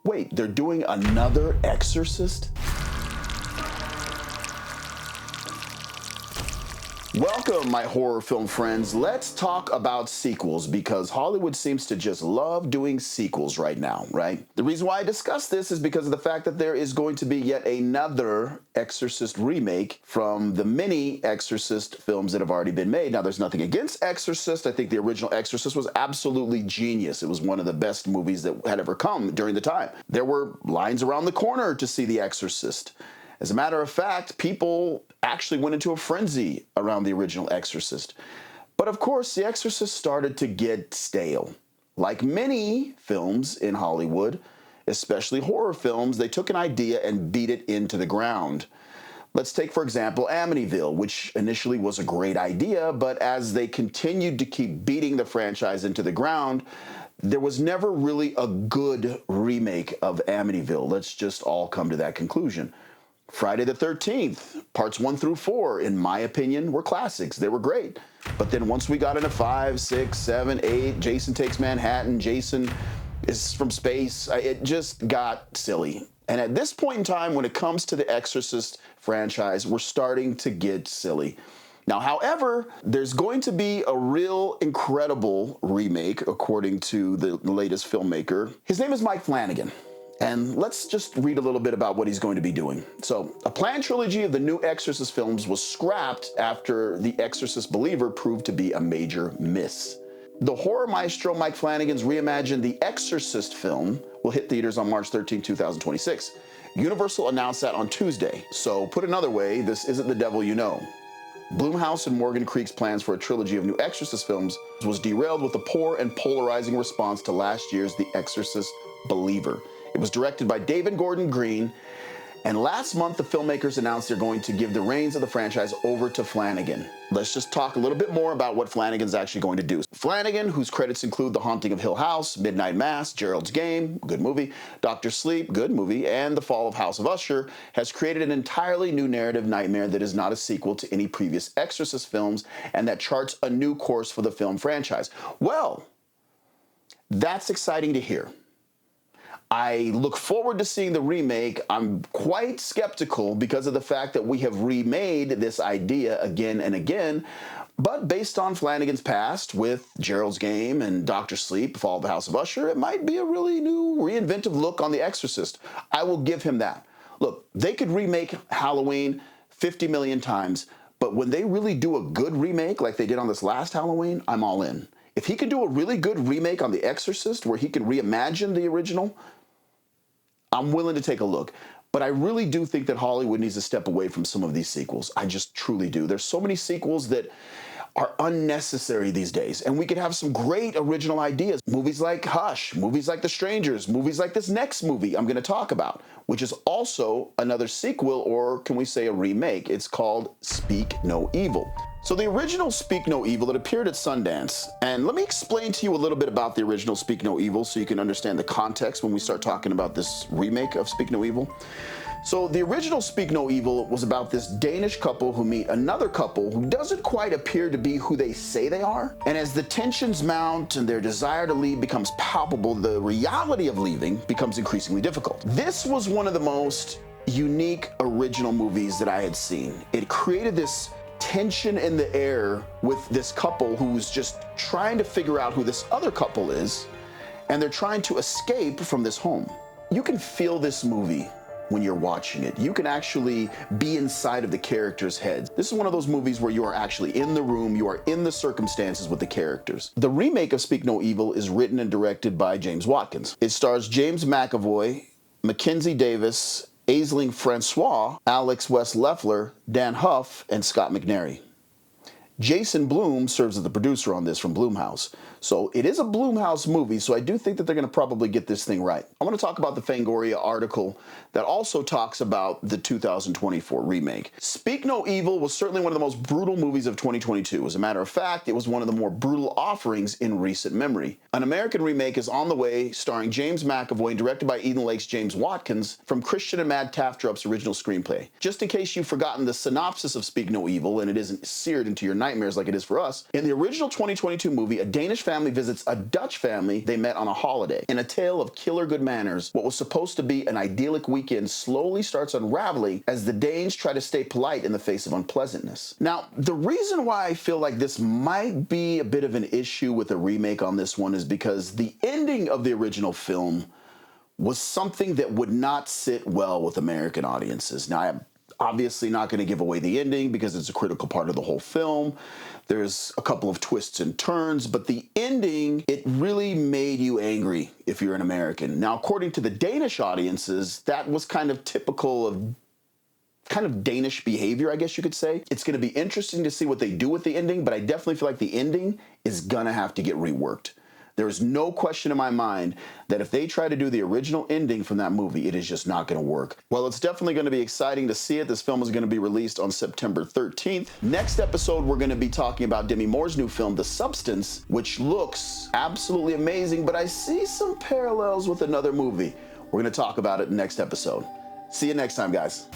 Wait, they're doing another Exorcist? Welcome, my horror film friends. Let's talk about sequels because Hollywood seems to just love doing sequels right now, right? The reason why I discuss this is because of the fact that there is going to be yet another Exorcist remake from the many Exorcist films that have already been made. Now, there's nothing against Exorcist. I think the original Exorcist was absolutely genius. It was one of the best movies that had ever come during the time. There were lines around the corner to see The Exorcist. As a matter of fact, people actually went into a frenzy around the original Exorcist. But of course, The Exorcist started to get stale. Like many films in Hollywood, especially horror films, they took an idea and beat it into the ground. Let's take, for example, Amityville, which initially was a great idea, but as they continued to keep beating the franchise into the ground, there was never really a good remake of Amityville. Let's just all come to that conclusion. Friday the 13th, parts 1 through 4, in my opinion, were classics. They were great. But then once we got into 5, 6, 7, 8, Jason Takes Manhattan, Jason is from space, it just got silly. And at this point in time, when it comes to the Exorcist franchise, we're starting to get silly. Now, however, there's going to be a real incredible remake, according to the latest filmmaker. His name is Mike Flanagan. And let's just read a little bit about what he's going to be doing. So, a planned trilogy of the new Exorcist films was scrapped after The Exorcist Believer proved to be a major miss. The horror maestro Mike Flanagan's reimagined The Exorcist film will hit theaters on March 13, 2026. Universal announced that on Tuesday. So, put another way, this isn't the devil you know. Blumhouse and Morgan Creek's plans for a trilogy of new Exorcist films was derailed with a poor and polarizing response to last year's The Exorcist Believer. It was directed by David Gordon Green, and last month the filmmakers announced they're going to give the reins of the franchise over to Flanagan. Let's just talk a little bit more about what Flanagan's actually going to do. Flanagan, whose credits include The Haunting of Hill House, Midnight Mass, Gerald's Game, good movie, Dr. Sleep, good movie, and The Fall of House of Usher, has created an entirely new narrative nightmare that is not a sequel to any previous Exorcist films and that charts a new course for the film franchise. Well, that's exciting to hear. I look forward to seeing the remake. I'm quite skeptical because of the fact that we have remade this idea again and again. But based on Flanagan's past with Gerald's Game and Dr. Sleep, Fall of the House of Usher, it might be a really new, reinventive look on The Exorcist. I will give him that. Look, they could remake Halloween 50 million times, but when they really do a good remake like they did on this last Halloween, I'm all in. If he could do a really good remake on The Exorcist where he can reimagine the original, I'm willing to take a look. But I really do think that Hollywood needs to step away from some of these sequels. I just truly do. There's so many sequels that are unnecessary these days. And we could have some great original ideas. Movies like Hush, movies like The Strangers, movies like this next movie I'm going to talk about, which is also another sequel, or can we say a remake? It's called Speak No Evil. So the original Speak No Evil, it appeared at Sundance. And let me explain to you a little bit about the original Speak No Evil so you can understand the context when we start talking about this remake of Speak No Evil. So the original Speak No Evil was about this Danish couple who meet another couple who doesn't quite appear to be who they say they are. And as the tensions mount and their desire to leave becomes palpable, the reality of leaving becomes increasingly difficult. This was one of the most unique original movies that I had seen. It created this tension in the air with this couple who's just trying to figure out who this other couple is, and they're trying to escape from this home. You can feel this movie when you're watching it. You can actually be inside of the characters' heads. This is one of those movies where you are actually in the room, you are in the circumstances with the characters. The remake of Speak No Evil is written and directed by James Watkins. It stars James McAvoy, Mackenzie Davis, Aisling Francois, Alex West Leffler, Dan Huff, and Scott McNary. Jason Blum serves as the producer on this from Blumhouse. So it is a Blumhouse movie, so I do think that they're going to probably get this thing right. I want to talk about the Fangoria article that also talks about the 2024 remake. Speak No Evil was certainly one of the most brutal movies of 2022. As a matter of fact, it was one of the more brutal offerings in recent memory. An American remake is on the way, starring James McAvoy and directed by Eden Lake's James Watkins from Christian and Mad Taftrup's original screenplay. Just in case you've forgotten the synopsis of Speak No Evil and it isn't seared into your nightmares like it is for us, in the original 2022 movie, a Danish family family visits a Dutch family they met on a holiday. In a tale of killer good manners, what was supposed to be an idyllic weekend slowly starts unraveling as the Danes try to stay polite in the face of unpleasantness. Now, the reason why I feel like this might be a bit of an issue with a remake on this one is because the ending of the original film was something that would not sit well with American audiences. Now, I'm obviously not going to give away the ending because it's a critical part of the whole film. There's a couple of twists and turns, but the ending, it really made you angry if you're an American. Now, according to the Danish audiences, that was kind of typical of Danish behavior, I guess you could say. It's going to be interesting to see what they do with the ending, but I definitely feel like the ending is going to have to get reworked. There is no question in my mind that if they try to do the original ending from that movie, it is just not going to work. Well, it's definitely going to be exciting to see it. This film is going to be released on September 13th. Next episode, we're going to be talking about Demi Moore's new film, The Substance, which looks absolutely amazing, but I see some parallels with another movie. We're going to talk about it next episode. See you next time, guys.